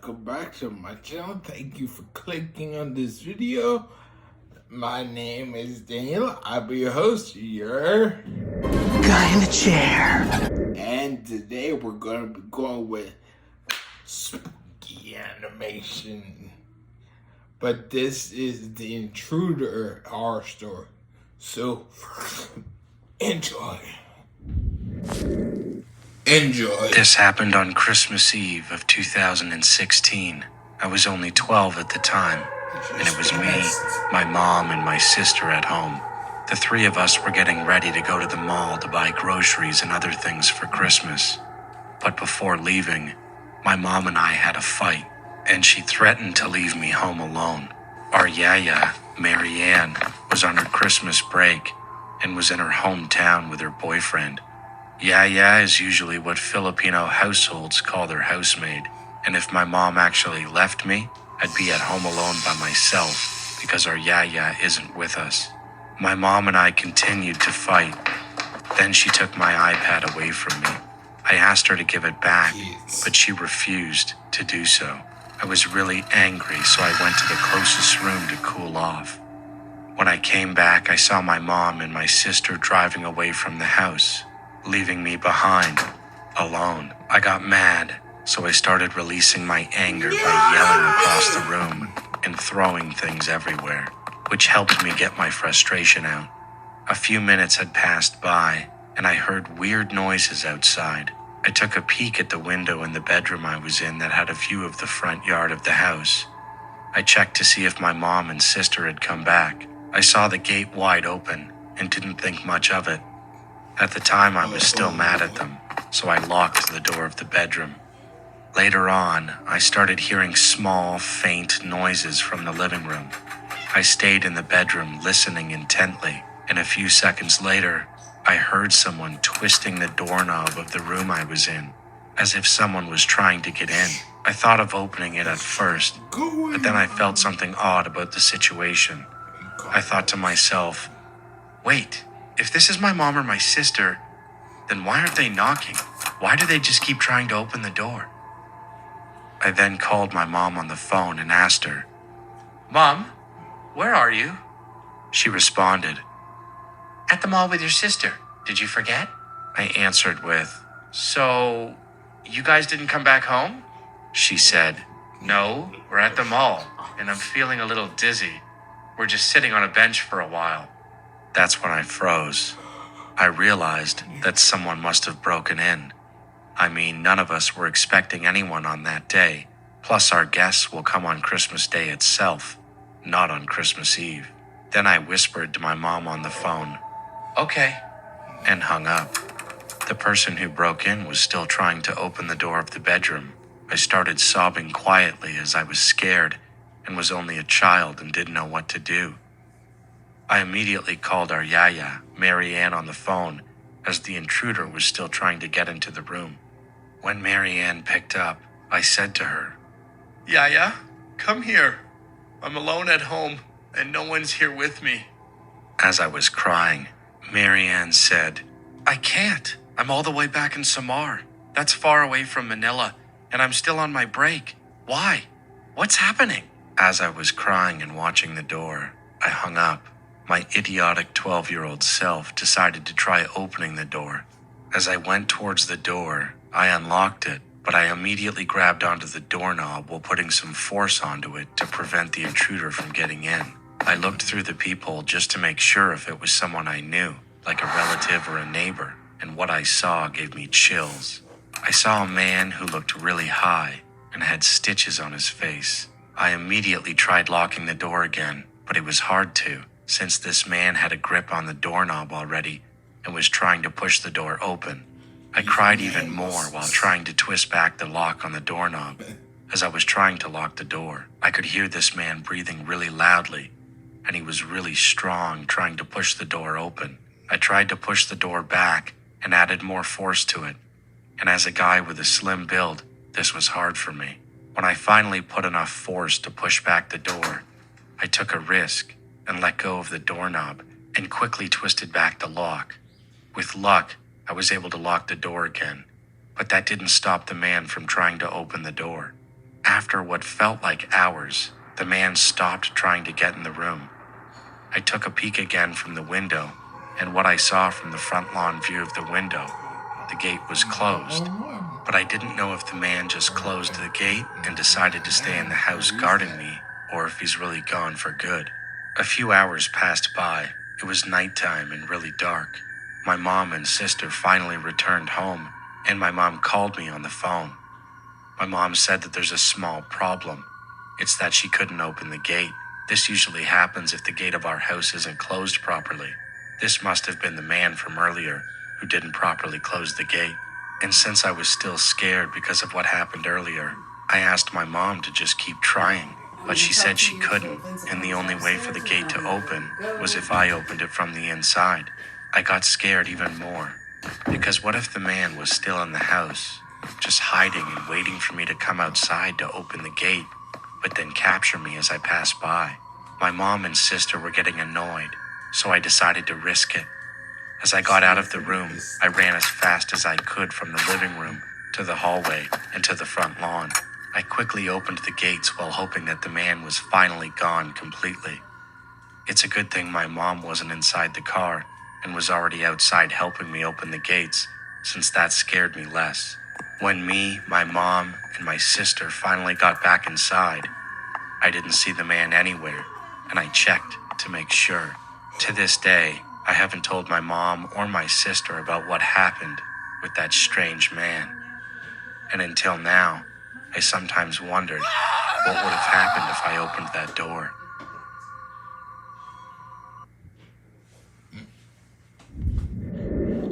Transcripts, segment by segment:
welcome back to my channel. Thank you for clicking on this video. My name is Daniel. I'll be your host, your guy in the chair. And today we're going to be going with spooky animation. But this is the Intruder horror story. So, enjoy. Enjoy. This happened on Christmas Eve of 2016. I was only 12 at the time, and it was me, my mom, and my sister at home. The three of us were getting ready to go to the mall to buy groceries and other things for Christmas. But before leaving, my mom and I had a fight, and she threatened to leave me home alone. Our yaya, Mary Ann, was on her Christmas break and was in her hometown with her boyfriend. Yaya is usually what Filipino households call their housemaid, and if my mom actually left me, I'd be at home alone by myself because our yaya isn't with us. My mom and I continued to fight. Then she took my iPad away from me. I asked her to give it back, but she refused to do so. I was really angry, so I went to the closest room to cool off. When I came back, I saw my mom and my sister driving away from the house, leaving me behind, alone. I got mad, so I started releasing my anger by yelling across the room and throwing things everywhere, which helped me get my frustration out. A few minutes had passed by, and I heard weird noises outside. I took a peek at the window in the bedroom I was in that had a view of the front yard of the house. I checked to see if my mom and sister had come back. I saw the gate wide open and didn't think much of it. At the time, I was still mad at them, so I locked the door of the bedroom. Later on, I started hearing small, faint noises from the living room. I stayed in the bedroom listening intently, and a few seconds later, I heard someone twisting the doorknob of the room I was in, as if someone was trying to get in. I thought of opening it at first, but then I felt something odd about the situation. I thought to myself, wait, if this is my mom or my sister, then why aren't they knocking? Why do they just keep trying to open the door? I then called my mom on the phone and asked her, "Mom, where are you?" She responded, "At the mall with your sister. Did you forget?" I answered with, "So, you guys didn't come back home?" She said, "No, we're at the mall, and I'm feeling a little dizzy. We're just sitting on a bench for a while." That's when I froze. I realized that someone must have broken in. I mean, none of us were expecting anyone on that day. Plus, our guests will come on Christmas Day itself, not on Christmas Eve. Then I whispered to my mom on the phone, "Okay," and hung up. The person who broke in was still trying to open the door of the bedroom. I started sobbing quietly as I was scared and was only a child and didn't know what to do. I immediately called our yaya, Mary Ann, on the phone as the intruder was still trying to get into the room. When Mary Ann picked up, I said to her, "Yaya, come here. I'm alone at home and no one's here with me." As I was crying, Mary Ann said, "I can't. I'm all the way back in Samar. That's far away from Manila, and I'm still on my break. Why? What's happening?" As I was crying and watching the door, I hung up. My idiotic 12-year-old self decided to try opening the door. As I went towards the door, I unlocked it, but I immediately grabbed onto the doorknob while putting some force onto it to prevent the intruder from getting in. I looked through the peephole just to make sure if it was someone I knew, like a relative or a neighbor, and what I saw gave me chills. I saw a man who looked really high and had stitches on his face. I immediately tried locking the door again, but it was hard to, since this man had a grip on the doorknob already and was trying to push the door open. I cried even more while trying to twist back the lock on the doorknob. As I was trying to lock the door, I could hear this man breathing really loudly, and he was really strong trying to push the door open. I tried to push the door back and added more force to it, and as a guy with a slim build, this was hard for me. When I finally put enough force to push back the door, I took a risk and let go of the doorknob and quickly twisted back the lock. With luck, I was able to lock the door again, but that didn't stop the man from trying to open the door. After what felt like hours, the man stopped trying to get in the room. I took a peek again from the window, and what I saw from the front lawn view of the window, the gate was closed. But I didn't know if the man just closed the gate and decided to stay in the house guarding me, or if he's really gone for good. A few hours passed by. It was nighttime and really dark. My mom and sister finally returned home, and my mom called me on the phone. My mom said that there's a small problem. It's that she couldn't open the gate. This usually happens if the gate of our house isn't closed properly. This must have been the man from earlier who didn't properly close the gate. And since I was still scared because of what happened earlier, I asked my mom to just keep trying. But she said she couldn't, and the only way for the gate to open was if I opened it from the inside. I got scared even more, because what if the man was still in the house, just hiding and waiting for me to come outside to open the gate, but then capture me as I passed by? My mom and sister were getting annoyed, so I decided to risk it. As I got out of the room, I ran as fast as I could from the living room to the hallway and to the front lawn. I quickly opened the gates while hoping that the man was finally gone completely. It's a good thing my mom wasn't inside the car and was already outside helping me open the gates, since that scared me less. When me, my mom, and my sister finally got back inside, I didn't see the man anywhere, and I checked to make sure. To this day, I haven't told my mom or my sister about what happened with that strange man. And until now, I sometimes wondered what would have happened if I opened that door.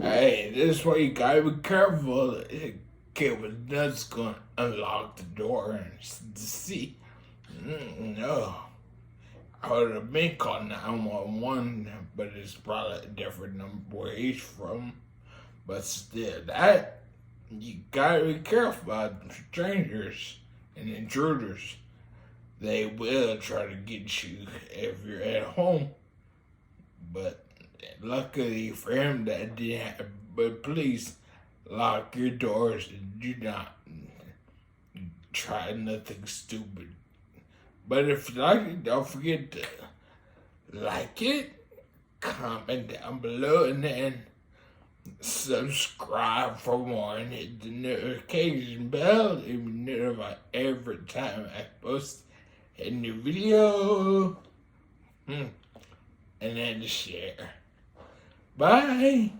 Hey, this is why you gotta be careful. A kid with nuts gonna unlock the door and see. No. I would have been called 911, but it's probably a different number where he's from. But still, that, you gotta be careful about strangers and intruders. They will try to get you if you're at home. But luckily for him, that didn't happen. But please lock your doors and do not try nothing stupid. But if you like it, don't forget to like it, comment down below, and then subscribe for more and hit the notification bell to be notified every time I post a new video. And then share. Bye.